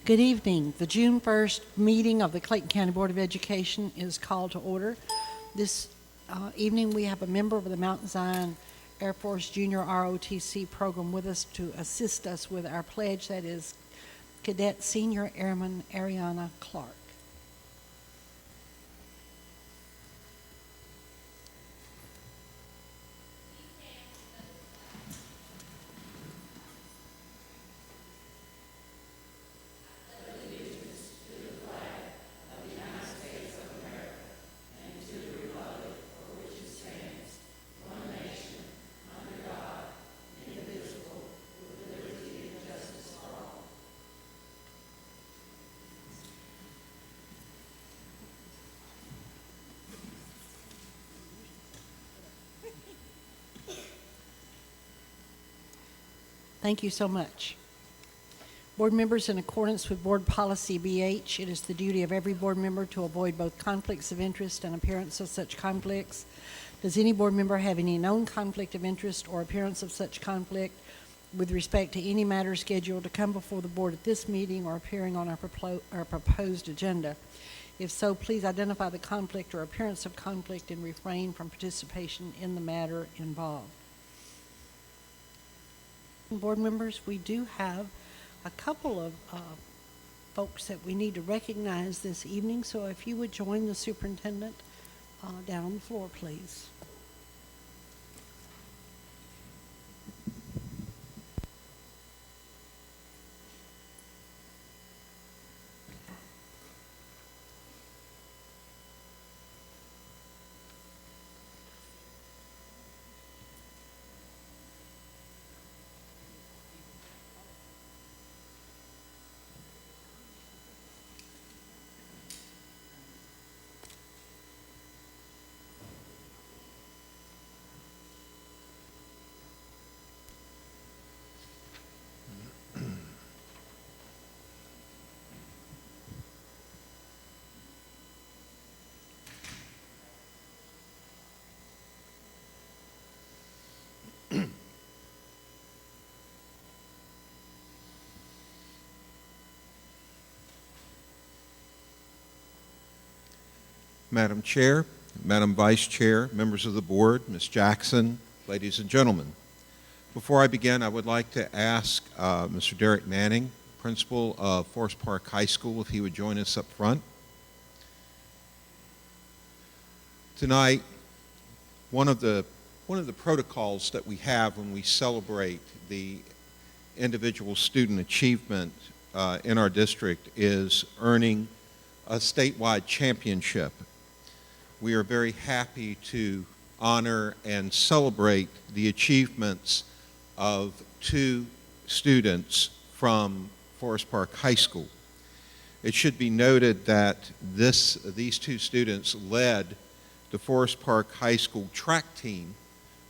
Good evening. The June 1st meeting of the Clayton County Board of Education is called to order. This evening we have a member of the Mount Zion Air Force Junior ROTC program with us to assist us with our pledge. That is Cadet Senior Airman Ariana Clark. Thank you so much. Board members, in accordance with Board Policy VIII, it is the duty of every board member to avoid both conflicts of interest and appearance of such conflicts. Does any board member have any known conflict of interest or appearance of such conflict with respect to any matter scheduled to come before the board at this meeting or appearing on our proposed agenda? If so, please identify the conflict or appearance of conflict and refrain from participation in the matter involved. Board members, we do have a couple of folks that we need to recognize this evening, so if you would join the superintendent down on the floor, please. Madam Chair, Madam Vice Chair, members of the board, Ms. Jackson, ladies and gentlemen. Before I begin, I would like to ask Mr. Derek Manning, principal of Forest Park High School, if he would join us up front. Tonight, one of the protocols that we have when we celebrate the individual student achievement in our district is earning a statewide championship. We are very happy to honor and celebrate the achievements of two students from Forest Park High School. It should be noted that these two students led the Forest Park High School track team,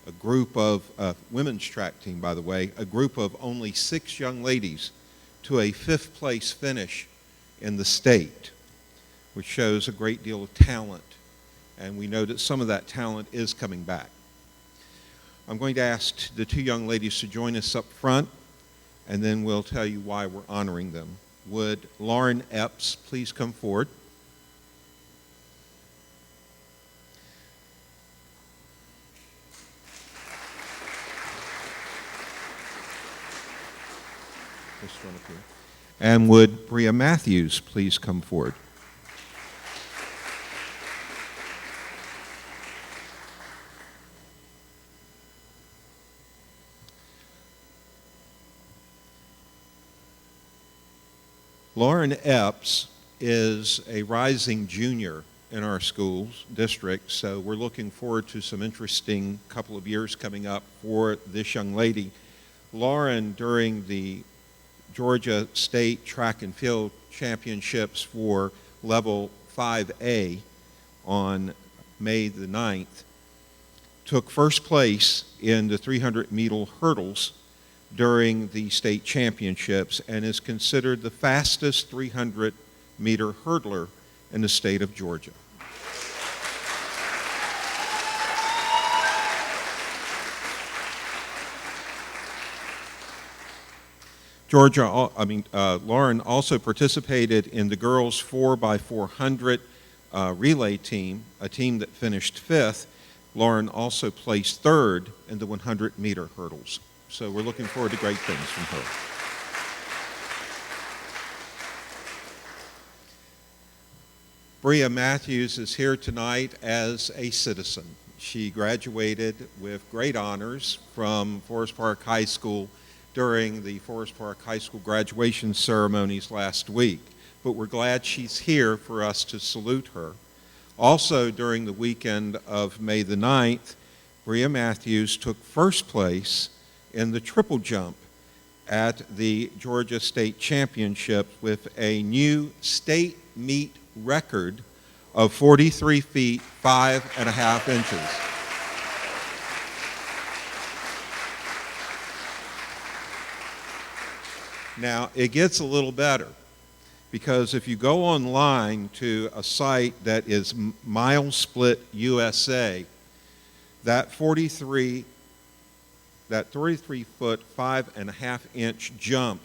a group of women's track team, by the way, a group of only 6 young ladies to a 5th place finish in the state, which shows a great deal of talent, and we know that some of that talent is coming back. I'm going to ask the 2 young ladies to join us up front, and then we'll tell you why we're honoring them. Would Lauren Epps please come forward? This one up here. And would Bria Matthews please come forward? Lauren Epps is a rising junior in our schools district, so we're looking forward to some interesting couple of years coming up for this young lady. Lauren, during the Georgia State Track and Field Championships for Level 5A on May the 9th, took first place in the 300-meter hurdles during the state championships and is considered the fastest 300-meter hurdler in the state of Georgia. Lauren also participated in the girls 4x400 relay team, a team that finished 5th. Lauren also placed 3rd in the 100-meter hurdles. So we're looking forward to great things from her. Bria Matthews is here tonight as a citizen. She graduated with great honors from Forest Park High School during the Forest Park High School graduation ceremonies last week. But we're glad she's here for us to salute her. Also, during the weekend of May the 9th, Bria Matthews took first place in the triple jump at the Georgia State Championship with a new state meet record of 43 feet 5.5 inches. Now, it gets a little better, because if you go online to a site that is MileSplit USA, that 33 foot 5.5 inch jump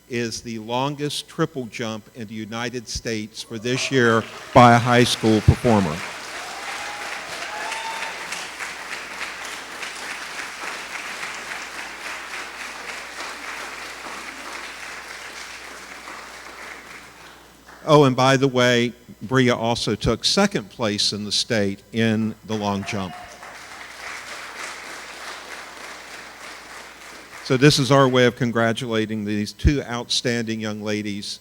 is the longest triple jump in the United States for this year by a high school performer. Oh, and by the way, Bria also took second place in the state in the long jump. So this is our way of congratulating these two outstanding young ladies,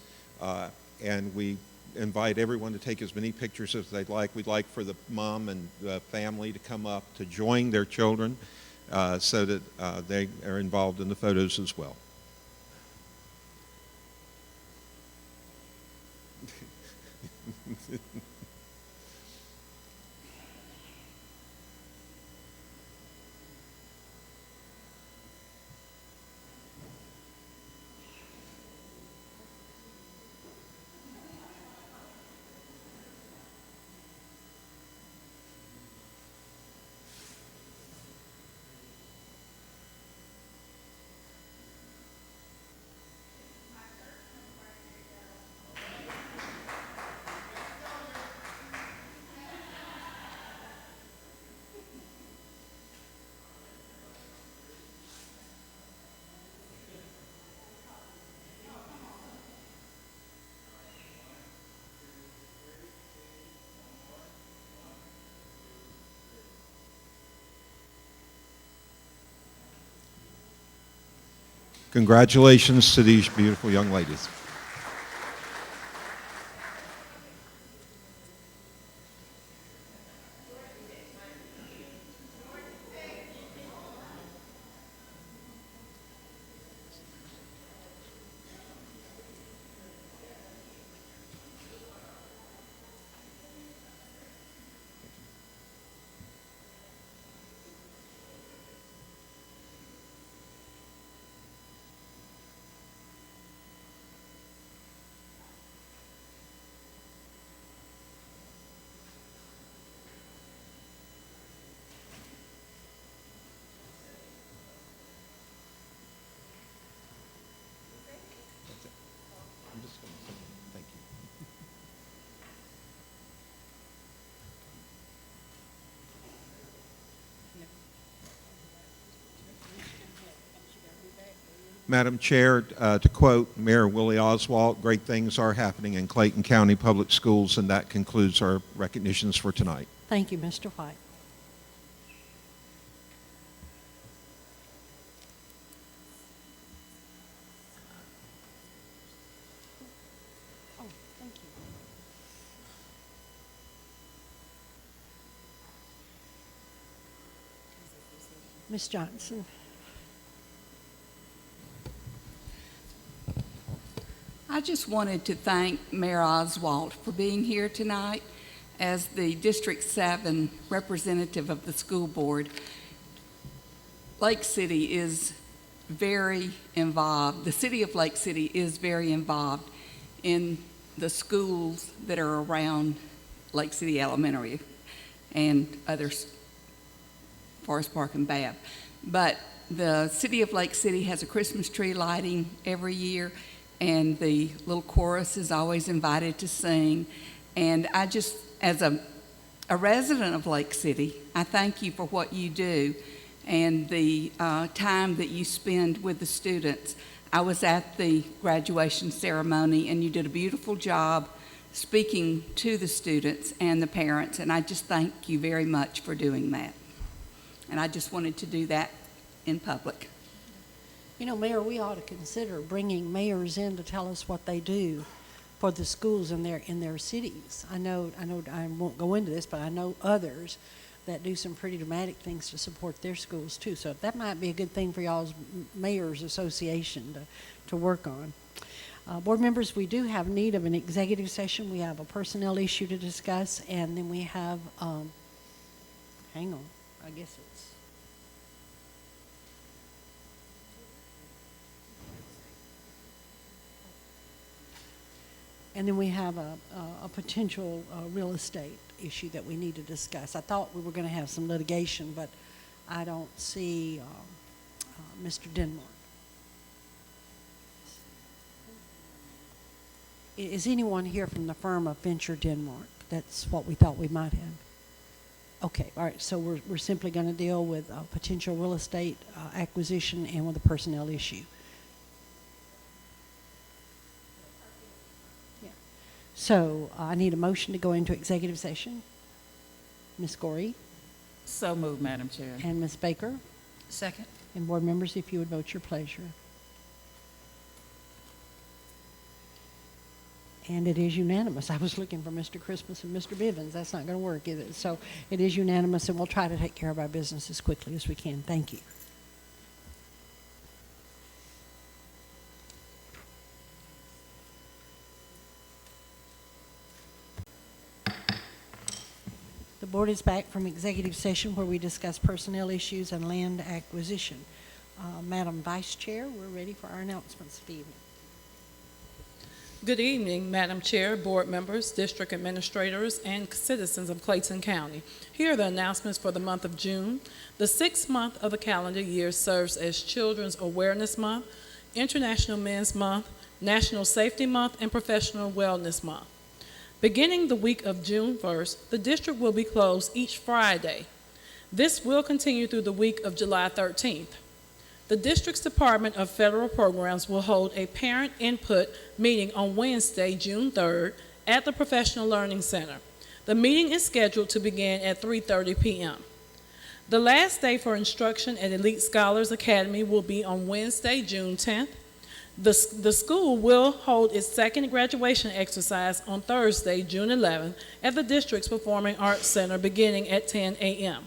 and we invite everyone to take as many pictures as they'd like. We'd like for the mom and the family to come up to join their children so that they are involved in the photos as well. Congratulations to these beautiful young ladies. Thank you. Madam Chair, to quote Mayor Willie Oswalt, great things are happening in Clayton County Public Schools, and that concludes our recognitions for tonight. Thank you, Mr. White. Oh, thank you. Ms. Johnson. I just wanted to thank Mayor Oswalt for being here tonight as the District 7 representative of the school board. Lake City is very involved. The city of Lake City is very involved in the schools that are around Lake City Elementary and others, Forest Park and Babb. But the city of Lake City has a Christmas tree lighting every year, and the little chorus is always invited to sing. And I just, as a resident of Lake City, I thank you for what you do and the time that you spend with the students. I was at the graduation ceremony, and you did a beautiful job speaking to the students and the parents, and I just thank you very much for doing that. And I just wanted to do that in public. You know, Mayor, we ought to consider bringing mayors in to tell us what they do for the schools in their cities. I know I won't go into this, but I know others that do some pretty dramatic things to support their schools too. So that might be a good thing for y'all's Mayors Association to work on. Board members, we do have need of an executive session. We have a personnel issue to discuss, and then we have, hang on, I guess it's, and then we have a potential real estate issue that we need to discuss. I thought we were going to have some litigation, but I don't see Mr. Denmark. Is anyone here from the firm of Venture Denmark? That's what we thought we might have. Okay, all right, so we're simply going to deal with potential real estate acquisition and with a personnel issue. Yeah. So I need a motion to go into executive session. Ms. Gorey So moved, Madam Chair. and Ms. Baker. Second. And board members, if you would vote your pleasure. And it is unanimous. I was looking for Mr. Christmas and Mr. Bivens. That's not going to work, is it? So it is unanimous, and we'll try to take care of our business as quickly as we can. Thank you. The board is back from executive session where we discuss personnel issues and land acquisition. Madam Vice Chair, we're ready for our announcements of the evening. Good evening, Madam Chair, board members, district administrators, and citizens of Clayton County. Here are the announcements for the month of June. The 6th month of the calendar year serves as Children's Awareness Month, International Men's Month, National Safety Month, and Professional Wellness Month. Beginning the week of June 1st, the district will be closed each Friday. This will continue through the week of July 13th. The district's Department of Federal Programs will hold a parent input meeting on Wednesday, June 3rd at the Professional Learning Center. The meeting is scheduled to begin at 3:30 p.m. The last day for instruction at Elite Scholars Academy will be on Wednesday, June 10th. The school will hold its second graduation exercise on Thursday, June 11th at the district's Performing Arts Center beginning at 10 a.m.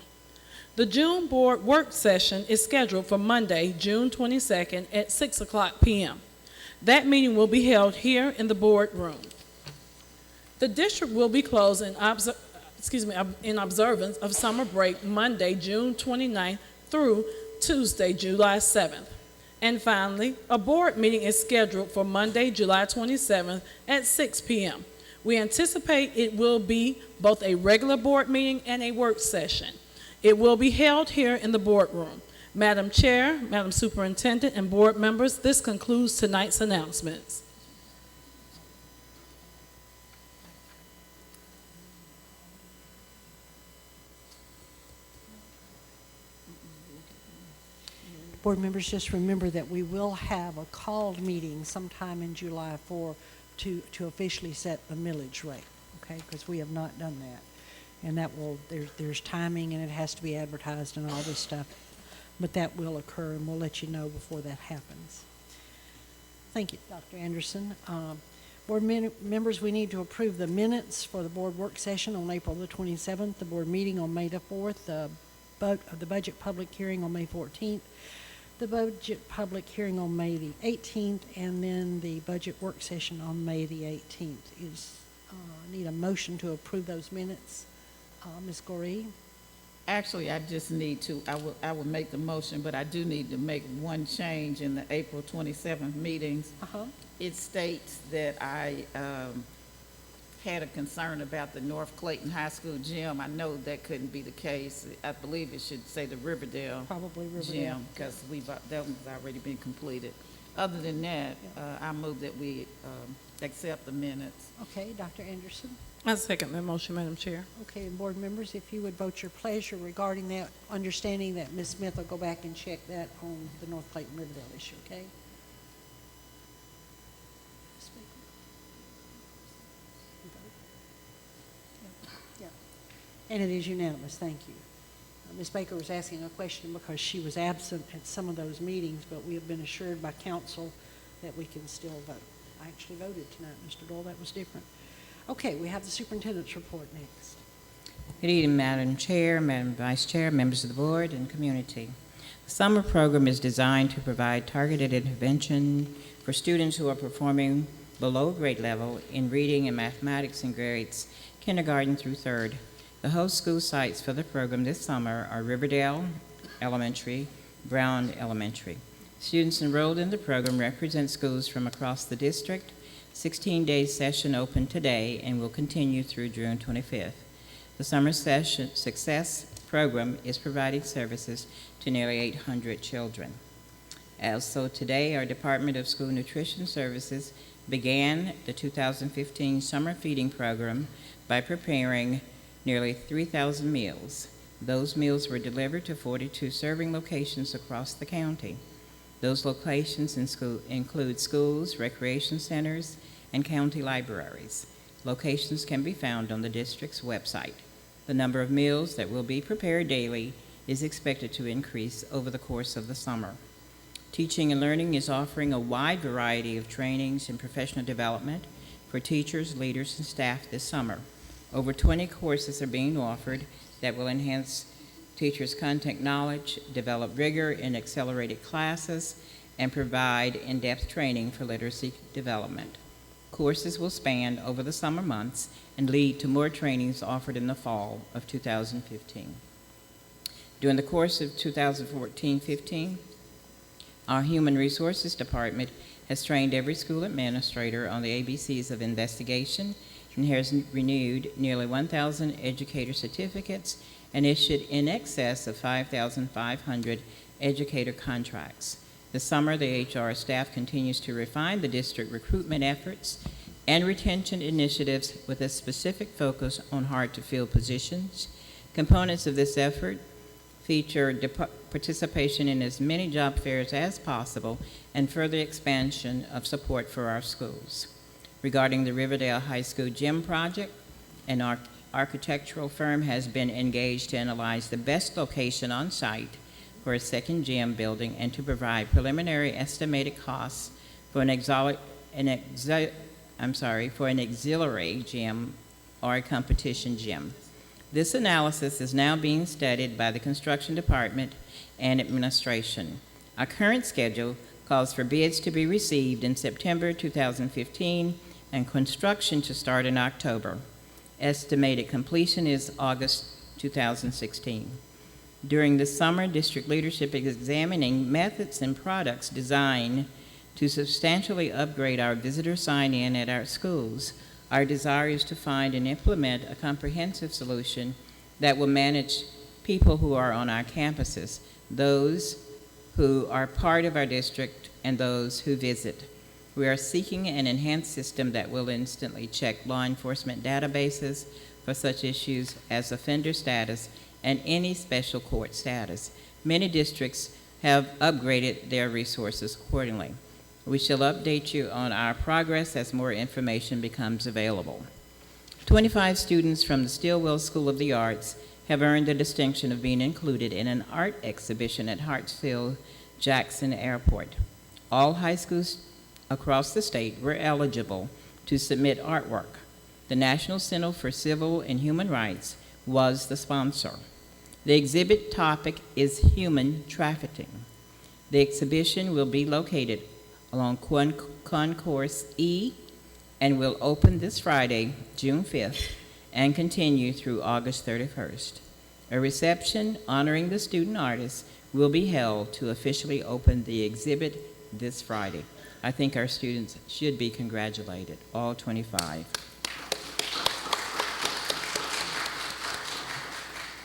The June board work session is scheduled for Monday, June 22nd at 6 o'clock p.m. That meeting will be held here in the board room. The district will be closed in observance of summer break Monday, June 29th through Tuesday, July 7th. And finally, a board meeting is scheduled for Monday, July 27th at 6 p.m. We anticipate it will be both a regular board meeting and a work session. It will be held here in the boardroom. Madam Chair, Madam Superintendent, and board members, this concludes tonight's announcements. Board members, just remember that we will have a called meeting sometime in July to officially set the millage rate, okay? Because we have not done that. And that will, there's timing, and it has to be advertised and all this stuff. But that will occur, and we'll let you know before that happens. Thank you, Dr. Anderson. Board members, we need to approve the minutes for the board work session on April the 27th, the board meeting on May the 4th, the budget public hearing on May 14th, the budget public hearing on May the 18th, and then the budget work session on May the 18th. Need a motion to approve those minutes. Ms. Goree? Actually, I just need to, I will make the motion, but I do need to make one change in the April 27th meetings. Uh-huh. It states that I had a concern about the North Clayton High School gym. I know that couldn't be the case. I believe it should say the Riverdale Probably Riverdale. gym, because that one's already been completed. Other than that, I move that we accept the minutes. Okay, Dr. Anderson? I second that motion, Madam Chair. Okay, and board members, if you would vote your pleasure regarding that, understanding that Ms. Smith will go back and check that on the North Clayton Riverdale issue, okay? Yeah. And it is unanimous, thank you. Ms. Baker was asking a question because she was absent at some of those meetings, but we have been assured by council that we can still vote. I actually voted tonight, Mr. Dole, that was different. Okay, we have the superintendent's report next. Good evening, Madam Chair, Madam Vice Chair, members of the board, and community. The summer program is designed to provide targeted intervention for students who are performing below grade level in reading and mathematics in grades kindergarten through third. The host school sites for the program this summer are Riverdale Elementary, Brown Elementary. Students enrolled in the program represent schools from across the district. 16-day session opened today and will continue through June 25th. The Summer Session Success Program is providing services to nearly 800 children. Also today, our Department of School Nutrition Services began the 2015 Summer Feeding Program by preparing nearly 3,000 meals. Those meals were delivered to 42 serving locations across the county. Those locations include schools, recreation centers, and county libraries. Locations can be found on the district's website. The number of meals that will be prepared daily is expected to increase over the course of the summer. Teaching and Learning is offering a wide variety of trainings and professional development for teachers, leaders, and staff this summer. Over 20 courses are being offered that will enhance teachers' content knowledge, develop rigor in accelerated classes, and provide in-depth training for literacy development. Courses will span over the summer months and lead to more trainings offered in the fall of 2015. During the course of 2014-15, our Human Resources Department has trained every school administrator on the ABCs of investigation and has renewed nearly 1,000 educator certificates and issued in excess of 5,500 educator contracts. This summer, the HR staff continues to refine the district recruitment efforts and retention initiatives with a specific focus on hard-to-fill positions. Components of this effort feature participation in as many job fairs as possible and further expansion of support for our schools. Regarding the Riverdale High School gym project, an architectural firm has been engaged to analyze the best location on site for a second gym building and to provide preliminary estimated costs for an auxiliary gym or a competition gym. This analysis is now being studied by the construction department and administration. Our current schedule calls for bids to be received in September 2015 and construction to start in October. Estimated completion is August 2016. During the summer, district leadership is examining methods and products designed to substantially upgrade our visitor sign-in at our schools. Our desire is to find and implement a comprehensive solution that will manage people who are on our campuses, those who are part of our district, and those who visit. We are seeking an enhanced system that will instantly check law enforcement databases for such issues as offender status and any special court status. Many districts have upgraded their resources accordingly. We shall update you on our progress as more information becomes available. 25 students from the Stillwell School of the Arts have earned the distinction of being included in an art exhibition at Hartsfield-Jackson Airport. All high schools across the state were eligible to submit artwork. The National Center for Civil and Human Rights was the sponsor. The exhibit topic is human trafficking. The exhibition will be located along Concourse E and will open this Friday, June 5th, and continue through August 31st. A reception honoring the student artists will be held to officially open the exhibit this Friday. I think our students should be congratulated, all 25.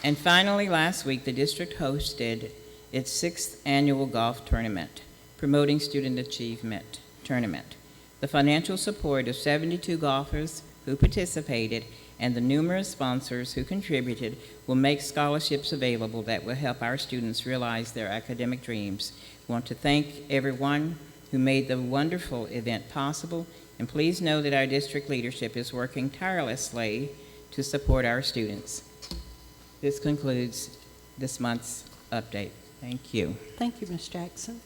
And finally, last week, the district hosted its 6th annual golf tournament, promoting student achievement tournament. The financial support of 72 golfers who participated and the numerous sponsors who contributed will make scholarships available that will help our students realize their academic dreams. I want to thank everyone who made the wonderful event possible, and please know that our district leadership is working tirelessly to support our students. This concludes this month's update. Thank you. Thank you, Ms. Jackson.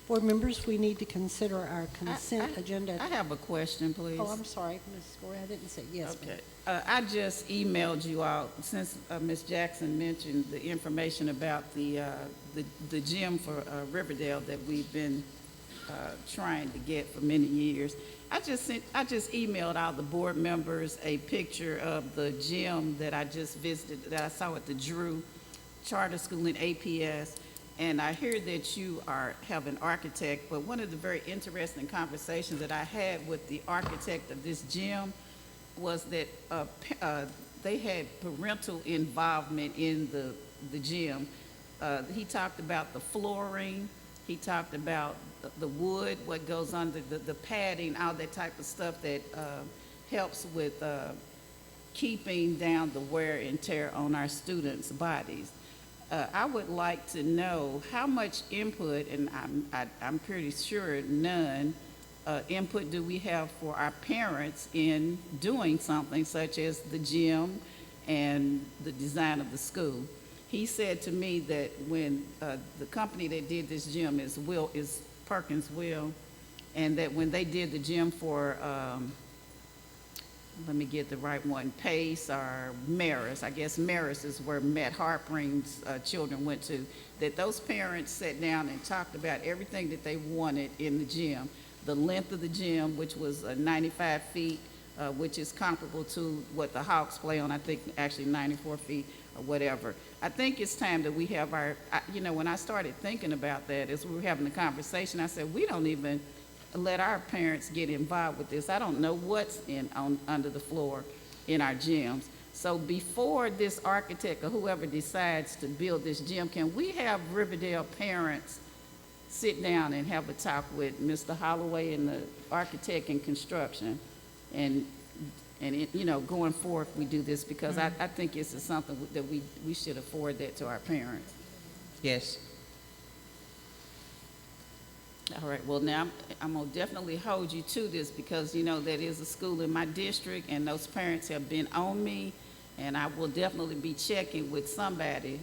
Board members, we need to consider our consent agenda. I have a question, please. Oh, I'm sorry, Ms. Gorey, I didn't say yes, ma'am. Okay. I just emailed you out, since Ms. Jackson mentioned the information about the gym for Riverdale that we've been trying to get for many years. I just emailed out the board members a picture of the gym that I just visited, that I saw at the Drew Charter School in APS. And I hear that you have an architect, but one of the very interesting conversations that I had with the architect of this gym was that they had parental involvement in the gym. He talked about the flooring, he talked about the wood, what goes under the padding, all that type of stuff that helps with keeping down the wear and tear on our students' bodies. I would like to know how much input, and I'm pretty sure none, input do we have for our parents in doing something such as the gym and the design of the school. He said to me that when the company that did this gym is Perkins Will, and that when they did the gym for let me get the right one, Pace or Maris, I guess Maris is where Matt Harpering's children went to, that those parents sat down and talked about everything that they wanted in the gym. The length of the gym, which was 95 feet, which is comparable to what the Hawks play on, I think actually 94 feet or whatever. I think it's time that we have when I started thinking about that, as we were having the conversation, I said, we don't even let our parents get involved with this. I don't know what's under the floor in our gyms. So before this architect or whoever decides to build this gym, can we have Riverdale parents sit down and have a talk with Mr. Holloway and the architect in construction, and going forward we do this, because I think this is something that we should afford that to our parents. Yes. All right, well, now I'm going to definitely hold you to this, because, that is a school in my district, and those parents have been on me, and I will definitely be checking with somebody.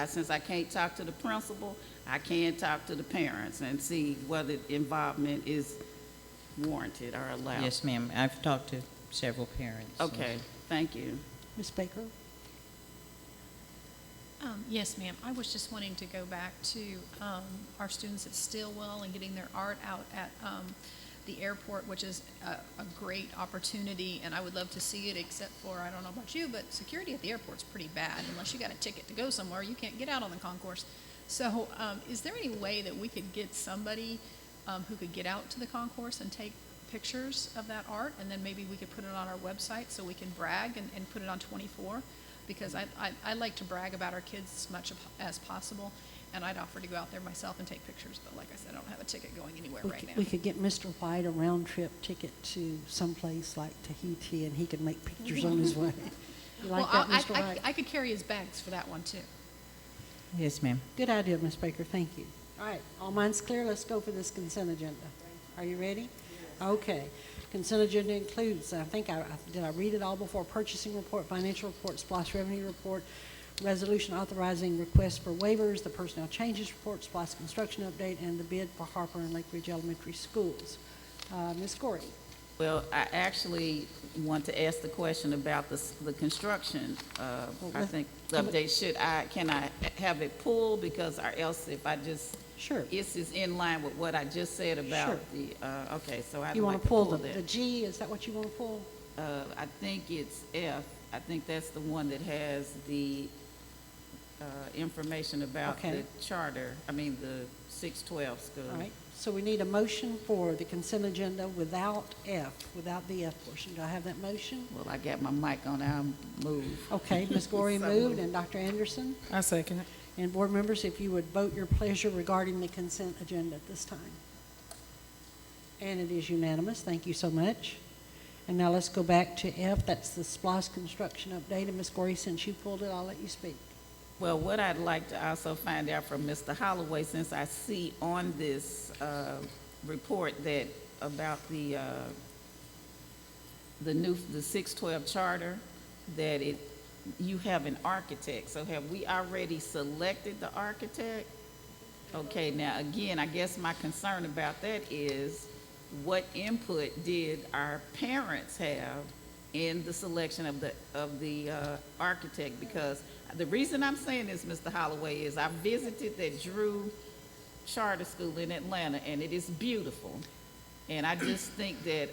Since I can't talk to the principal, I can talk to the parents and see whether involvement is warranted or allowed. Yes, ma'am. I've talked to several parents. Okay, thank you. Ms. Baker? Yes, ma'am. I was just wanting to go back to our students at Stillwell and getting their art out at the airport, which is a great opportunity, and I would love to see it, except for, I don't know about you, but security at the airport's pretty bad. Unless you got a ticket to go somewhere, you can't get out on the concourse. So is there any way that we could get somebody who could get out to the concourse and take pictures of that art, and then maybe we could put it on our website so we can brag and put it on 24? Because I like to brag about our kids as much as possible, and I'd offer to go out there myself and take pictures, but like I said, I don't have a ticket going anywhere right now. We could get Mr. White a round-trip ticket to someplace like Tahiti, and he could make pictures on his way. You like that, Mr. White? I could carry his bags for that one, too. Yes, ma'am. Good idea, Ms. Baker, thank you. All right, all minds clear, let's go for this consent agenda. Are you ready? Okay. Consent agenda includes, did I read it all before? Purchasing report, financial report, SPLOST revenue report, resolution authorizing requests for waivers, the personnel changes report, SPLOST construction update, and the bid for Harper and Lake Ridge Elementary Schools. Ms. Gorey? Well, I actually want to ask the question about the construction. I think the update can I have it pulled, because or else if I just. Sure. This is in line with what I just said about Sure. okay, so I'd You like want to pull that. the G, is that what you want to pull? I think it's F. I think that's the one that has the information about Okay. the charter, the 612 school. All right, so we need a motion for the consent agenda without F, without the F portion. Do I have that motion? Well, I got my mic on, I'll move. Okay, Ms. Gorey So moved, moved. and Dr. Anderson. I second it. And board members, if you would vote your pleasure regarding the consent agenda at this time. And it is unanimous. Thank you so much. And now let's go back to F. That's the SPLOST construction update. And Ms. Gorey, since you pulled it, I'll let you speak. Well, what I'd like to also find out from Mr. Holloway, since I see on this report that about the 612 charter, that you have an architect. So have we already selected the architect? Okay, now again, I guess my concern about that is what input did our parents have in the selection of the architect? Because the reason I'm saying this, Mr. Holloway, is I visited that Drew Charter School in Atlanta, and it is beautiful. And I just think that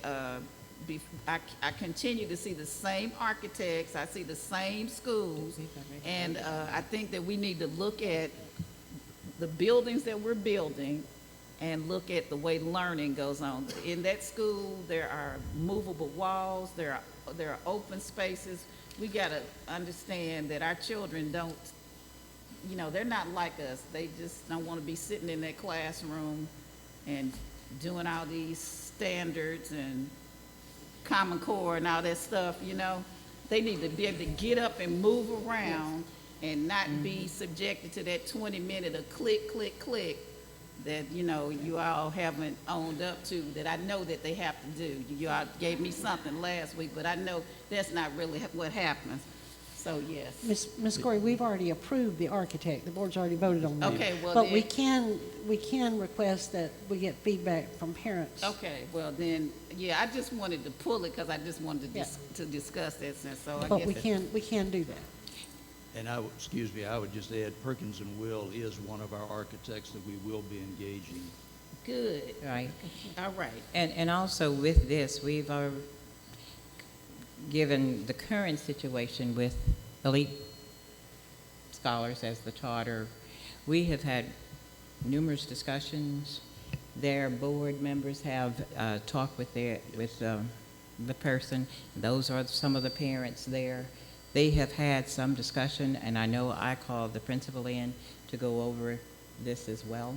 I continue to see the same architects, I see the same schools, and I think that we need to look at the buildings that we're building and look at the way learning goes on. In that school, there are movable walls, there are open spaces. We gotta understand that our children don't, they're not like us. They just don't wanna be sitting in that classroom and doing all these standards and Common Core and all that stuff, They need to be able to get up and move around and not be subjected to that 20-minute of click, click, click that, you all haven't owned up to, that I know that they have to do. You all gave me something last week, but I know that's not really what happens. So, yes. Ms. Gorey, we've already approved the architect. The board's already voted on that. Okay, well But then- we can request that we get feedback from parents. Okay, well then, yeah, I just wanted to pull it because I just wanted to, Yeah. to discuss that since, so I But guess. we can do that. And I would just add Perkins and Will is one of our architects that we will be engaging. Good, Right. all right. And also with this, we've given the current situation with elite scholars as the charter. We have had numerous discussions. Their board members have talked with the person. Those are some of the parents there. They have had some discussion, and I know I called the principal in to go over this as well,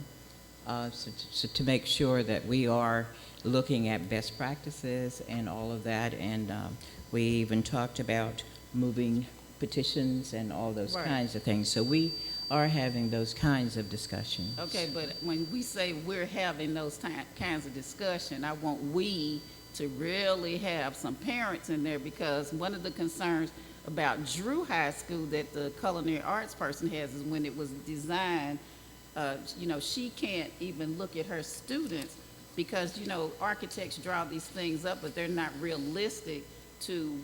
so to make sure that we are looking at best practices and all of that. And we even talked about moving petitions and all those Right. kinds of things. So we are having those kinds of discussions. Okay, but when we say we're having those kinds of discussion, I want we to really have some parents in there, because one of the concerns about Drew High School that the culinary arts person has is when it was designed, she can't even look at her students because, architects draw these things up, but they're not realistic to,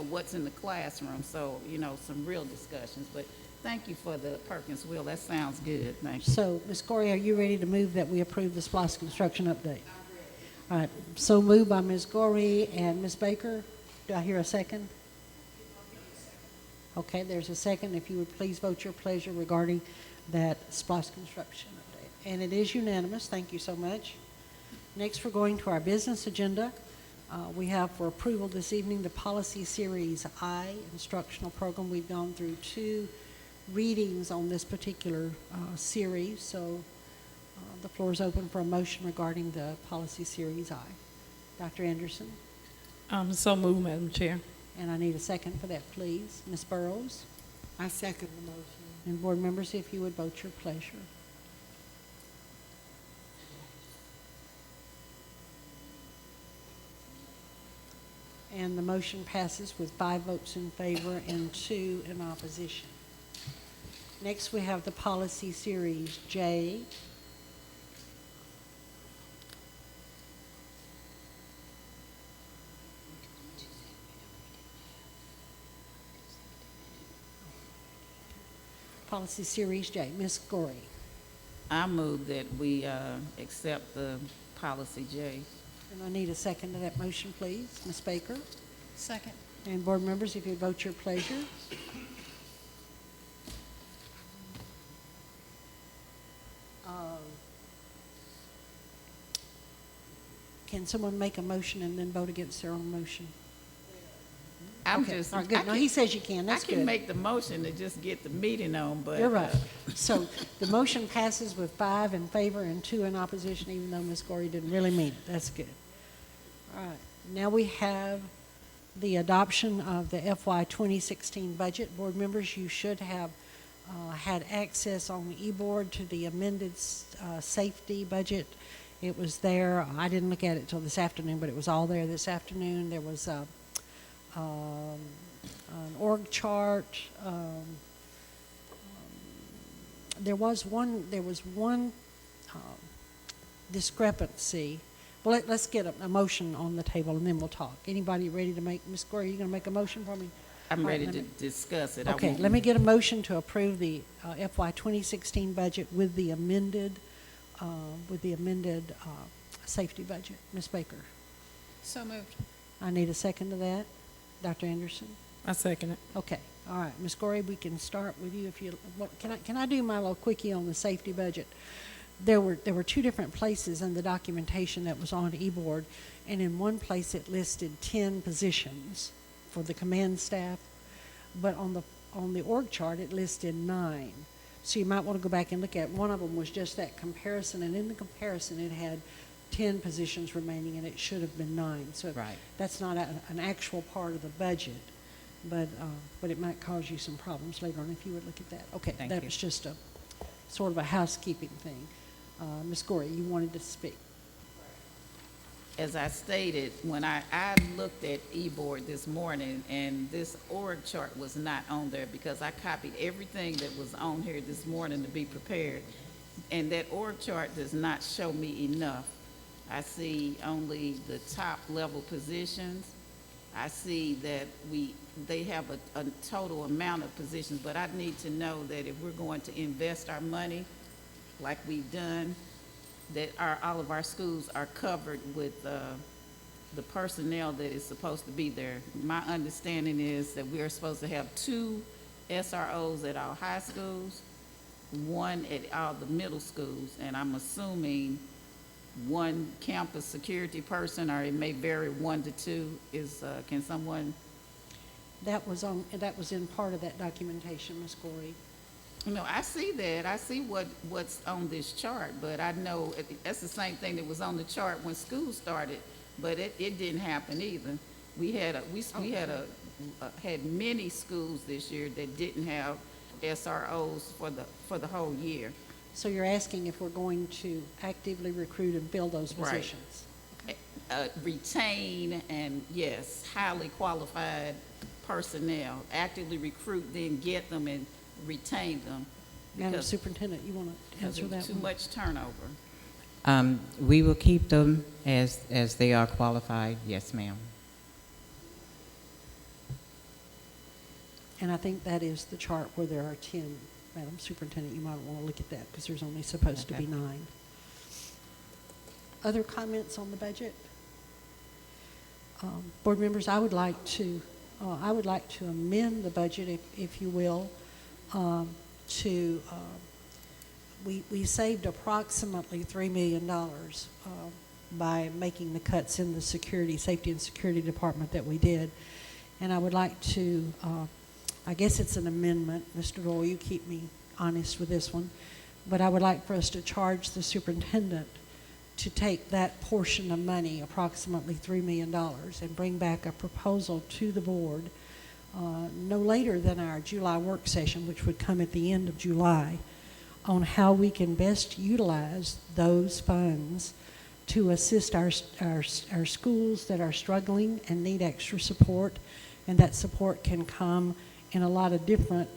what's in the classroom. So, some real discussions. But thank you for the Perkins Will. That sounds good. Thank you. So, Ms. Gorey, are you ready to move that we approve the SPLOST construction update? All right, so moved by Ms. Gorey and Ms. Baker. Do I hear a second? Okay, there's a second. If you would please vote your pleasure regarding that SPLOST construction update. And it is unanimous. Thank you so much. Next, we're going to our business agenda. We have for approval this evening the Policy Series I instructional program. We've gone through 2 readings on this particular series, so the floor is open for a motion regarding the Policy Series I. Dr. Anderson? So moved, Madam Chair. And I need a second for that, please. Ms. Burrows? I second the motion. And board members, if you would vote your pleasure. And the motion passes with 5 votes in favor and 2 in opposition. Next, we have the Policy Series J. Policy Series J. Ms. Gorey. I move that we accept the policy J. And I need a second to that motion, please. Ms. Baker? Second. And board members, if you vote your pleasure. Can someone make a motion and then vote against their own motion? I'm Okay, just. all right, good. I No, can- he says you can, that's I can good. make the motion to just get the meeting on, but. You're right. So the motion passes with 5 in favor and 2 in opposition, even though Ms. Gorey didn't really mean it. That's good. All right, now we have the adoption of the FY 2016 budget. Board members, you should have had access on the e-board to the amended safety budget. It was there. I didn't look at it till this afternoon, but it was all there this afternoon. There was an org chart. There was one discrepancy. Well, let's get a motion on the table and then we'll talk. Anybody ready to make, Ms. Gore, are you going to make a motion for me? I'm All right, ready let to me- discuss it. I Okay, won't- let me get a motion to approve the FY 2016 budget with the amended safety budget. Ms. Baker, So moved. I need a second to that. Dr. Anderson? I second it. Okay, all right, Ms. Gorey, we can start with you if you, can I do my little quickie on the safety budget? There were 2 different places in the documentation that was on e-board, and in one place it listed 10 positions for the command staff, but on the org chart it listed 9. So you might want to go back and look at, one of them was just that comparison, and in the comparison it had 10 positions remaining, and it should have been 9. So Right. that's not an actual part of the budget, but it might cause you some problems later on if you would look at that. Okay, Thank that you. was just a sort of a housekeeping thing. Ms. Gorey, you wanted to speak. As I stated, when I looked at e-board this morning, and this org chart was not on there because I copied everything that was on here this morning to be prepared. And that org chart does not show me enough. I see only the top level positions. I see that they have a total amount of positions, but I need to know that if we're going to invest our money like we've done, that all of our schools are covered with the personnel that is supposed to be there. My understanding is that we are supposed to have 2 SROs at our high schools, 1 at all the middle schools, and I'm assuming 1 campus security person, or it may vary 1 to 2. Can someone? That was in part of that documentation, Ms. Gorey. No, I see that. I see what's on this chart, but I know that's the same thing that was on the chart when school started, but it didn't happen either. We had many schools this year that didn't have SROs for the whole year. So you're asking if we're going to actively recruit and fill those Right. positions? Retain and, yes, highly qualified personnel. Actively recruit, then get them and retain them. Madam because Superintendent, you want to answer there's that too one? much turnover. We will keep them as they are qualified. Yes, ma'am. And I think that is the chart where there are 10. Madam Superintendent, you might want to look at that because there's only supposed to be Okay. 9. Other comments on the budget? Board members, I would like to amend the budget, if you will, we saved approximately $3 million by making the cuts in the safety and security department that we did. And I would like to, I guess it's an amendment, Mr. Doyle, you keep me honest with this one, but I would like for us to charge the superintendent to take that portion of money, approximately $3 million, and bring back a proposal to the board no later than our July work session, which would come at the end of July, on how we can best utilize those funds to assist our schools that are struggling and need extra support, and that support can come in a lot of different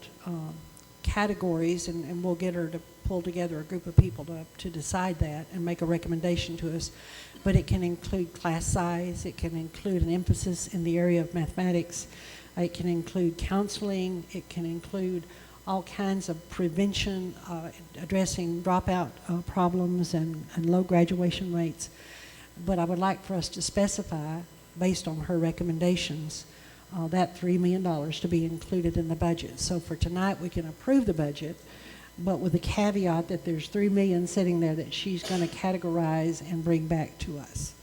categories, and we'll get her to pull together a group of people to decide that and make a recommendation to us. But it can include class size, it can include an emphasis in the area of mathematics, it can include counseling, it can include all kinds of prevention, addressing dropout problems and low graduation rates. But I would like for us to specify, based on her recommendations, that $3 million to be included in the budget. So for tonight, we can approve the budget, but with the caveat that there's $3 million sitting there that she's going to categorize and bring back to us.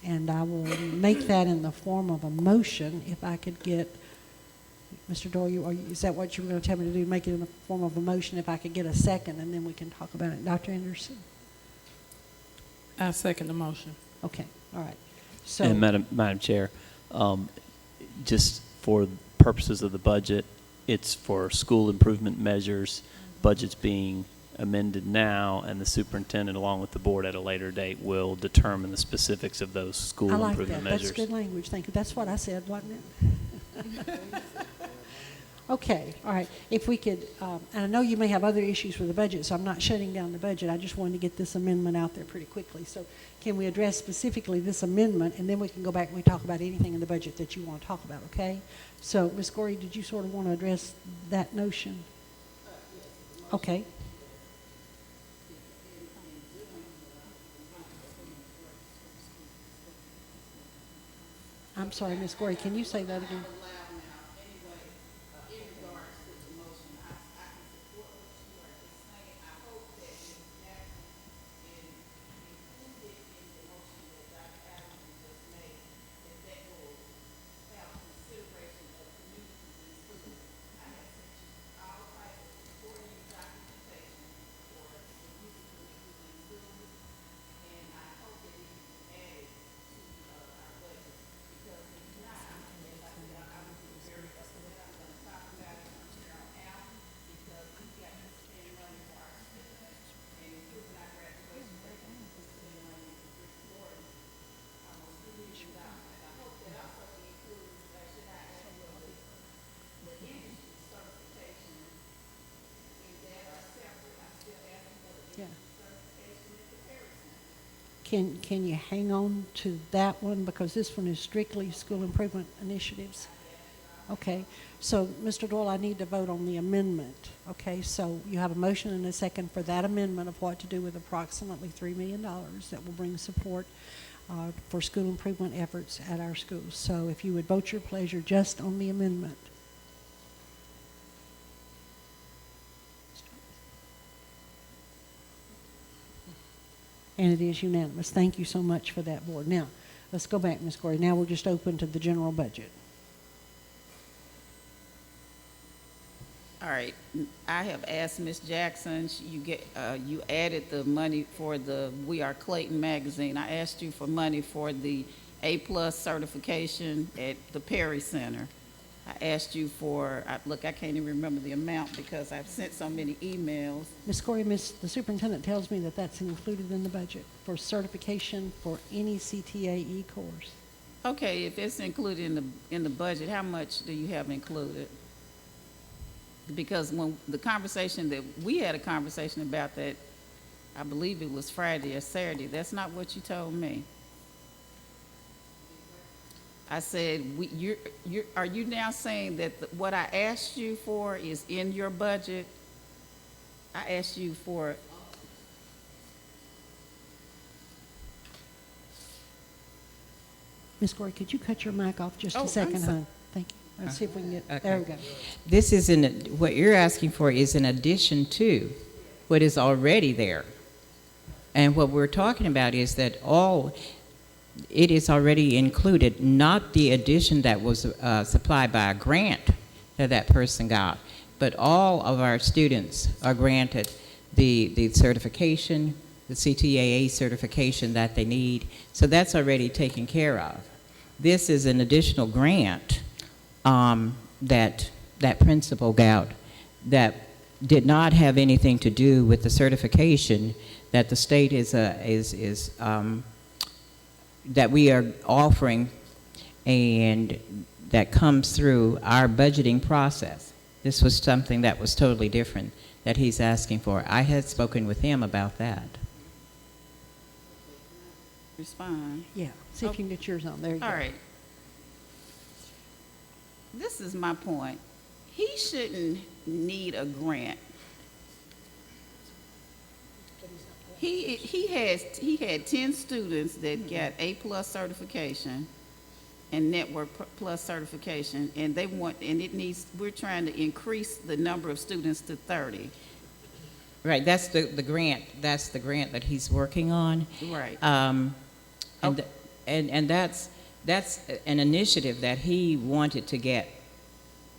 And I will make that in the form of a motion if I could get, Mr. Doyle, is that what you were going to tell me to do? Make it in the form of a motion if I could get a second, and then we can talk about it. Dr. Anderson? I second the motion. Okay, all right. So, And Madam Chair, just for purposes of the budget, it's for school improvement measures, budgets being amended now, and the superintendent, along with the board at a later date, will determine the specifics of those school I like improvement that. measures. That's good language. Thank you. That's what I said, wasn't it? Okay, all right. If we could, and I know you may have other issues with the budget, so I'm not shutting down the budget. I just wanted to get this amendment out there pretty quickly. So can we address specifically this amendment, and then we can go back and we talk about anything in the budget that you want to talk about, okay? So, Ms. Gorey, did you sort of want to address that notion? Okay. I'm sorry, Ms. Gorey, can you say that again? Yeah. Can you hang on to that one, because this one is strictly school improvement initiatives? Okay, so Mr. Doyle, I need to vote on the amendment. Okay, so you have a motion and a second for that amendment of what to do with approximately $3 million that will bring support for school improvement efforts at our schools. So if you would vote your pleasure just on the amendment. And it is unanimous. Thank you so much for that, board. Now, let's go back, Ms. Corey. Now we're just open to the general budget. All right, I have asked Ms. Jackson, you added the money for the We Are Clayton magazine. I asked you for money for the A+ certification at the Perry Center. I asked you for, look, I can't even remember the amount because I've sent so many emails. Ms. Corey, the superintendent tells me that that's included in the budget for certification for any CTAE course. Okay, if it's included in the budget, how much do you have included? Because when the conversation that we had a conversation about that, I believe it was Friday or Saturday, that's not what you told me. I said, are you now saying that what I asked you for is in your budget? I asked you for. Ms. Corey, could you cut your mic off just a second, hon? Thank you. Let's see if we can get, Okay. there we go. This is what you're asking for is in addition to what is already there. And what we're talking about is that it is already included, not the addition that was supplied by a grant that person got, but all of our students are granted the certification, the CTAA certification that they need. So that's already taken care of. This is an additional grant that principal got that did not have anything to do with the certification that the state that we are offering, and that comes through our budgeting process. This was something that was totally different that he's asking for. I had spoken with him about that. Respond. Yeah, see if you can get yours on. There you go. All right. This is my point. He shouldn't need a grant. He had 10 students that got A+ certification and Network Plus certification, and we're trying to increase the number of students to 30. Right, that's the grant. That's the grant that he's working on. Right. And And that's an initiative that he wanted to get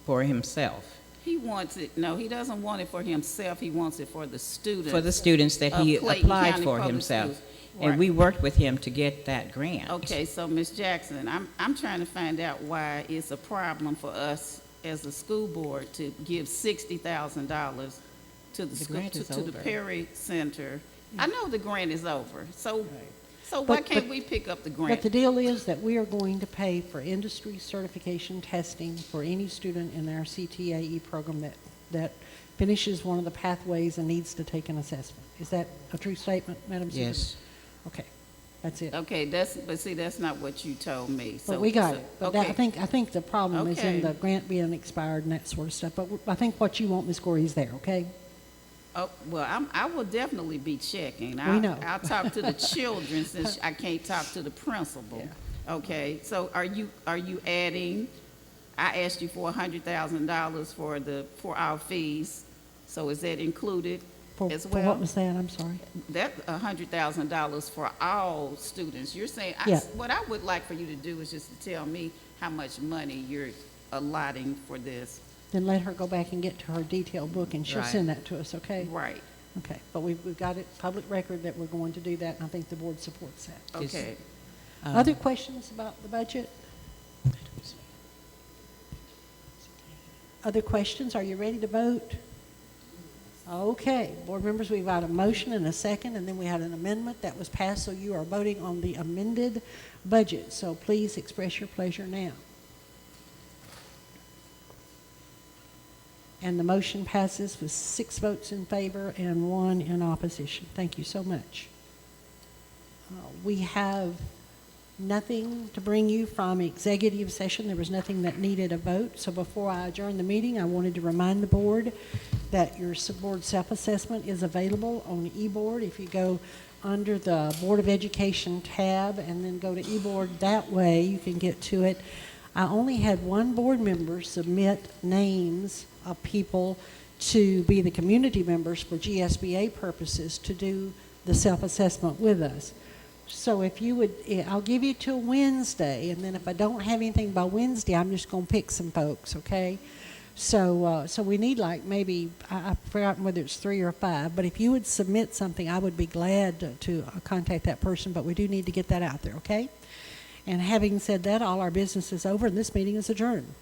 for himself. He wants it, no, he doesn't want it for himself, he wants it for the students. For the students that he of Clayton applied County for Public himself. Schools. And Right. we worked with him to get that grant. Okay, so Ms. Jackson, I'm trying to find out why it's a problem for us as a school board to give $60,000 to the school, grant is to the over. Perry Center. I know the grant is over, so why But- can't but- we pick up the But grant? the deal is that we are going to pay for industry certification testing for any student in our CTAE program that finishes one of the pathways and needs to take an assessment. Is that a true statement, Madam Superintendent? Yes. Okay, that's it. Okay, but see, that's not what you told me, so. But we got so- it. But that, okay. I think the problem is in Okay. the grant being expired and that sort of stuff. But I think what you want, Ms. Gorey, is there, okay? Oh, well, I will definitely be checking. We know. I'll talk to the children since I can't talk to the principal. Okay, so are you adding, I asked you for $100,000 for our fees, so is that included as For well? what was that? I'm sorry. That $100,000 for all students. You're saying, Yeah. what I would like for you to do is just to tell me how much money you're allotting for this. Then let her go back and get to her detailed book and she'll Right. send that to us, okay? Right, Okay, but we've got it, public record that we're going to do that, and I think the board supports that. Is- okay. Other questions about the budget? Other questions? Are you ready to vote? Okay, board members, we've got a motion and a second, and then we had an amendment that was passed, so you are voting on the amended budget. So please express your pleasure now. And the motion passes with 6 votes in favor and 1 in opposition. Thank you so much. We have nothing to bring you from executive session. There was nothing that needed a vote. So before I adjourn the meeting, I wanted to remind the board that your board self-assessment is available on eBoard. If you go under the Board of Education tab and then go to eBoard that way, you can get to it. I only had one board member submit names of people to be the community members for GSBA purposes to do the self-assessment with us. So if you would, I'll give you till Wednesday, and then if I don't have anything by Wednesday, I'm just going to pick some folks, okay? So we need like maybe, I've forgotten whether it's 3 or 5, but if you would submit something, I would be glad to contact that person, but we do need to get that out there, okay? And having said that, all our business is over, and this meeting is adjourned.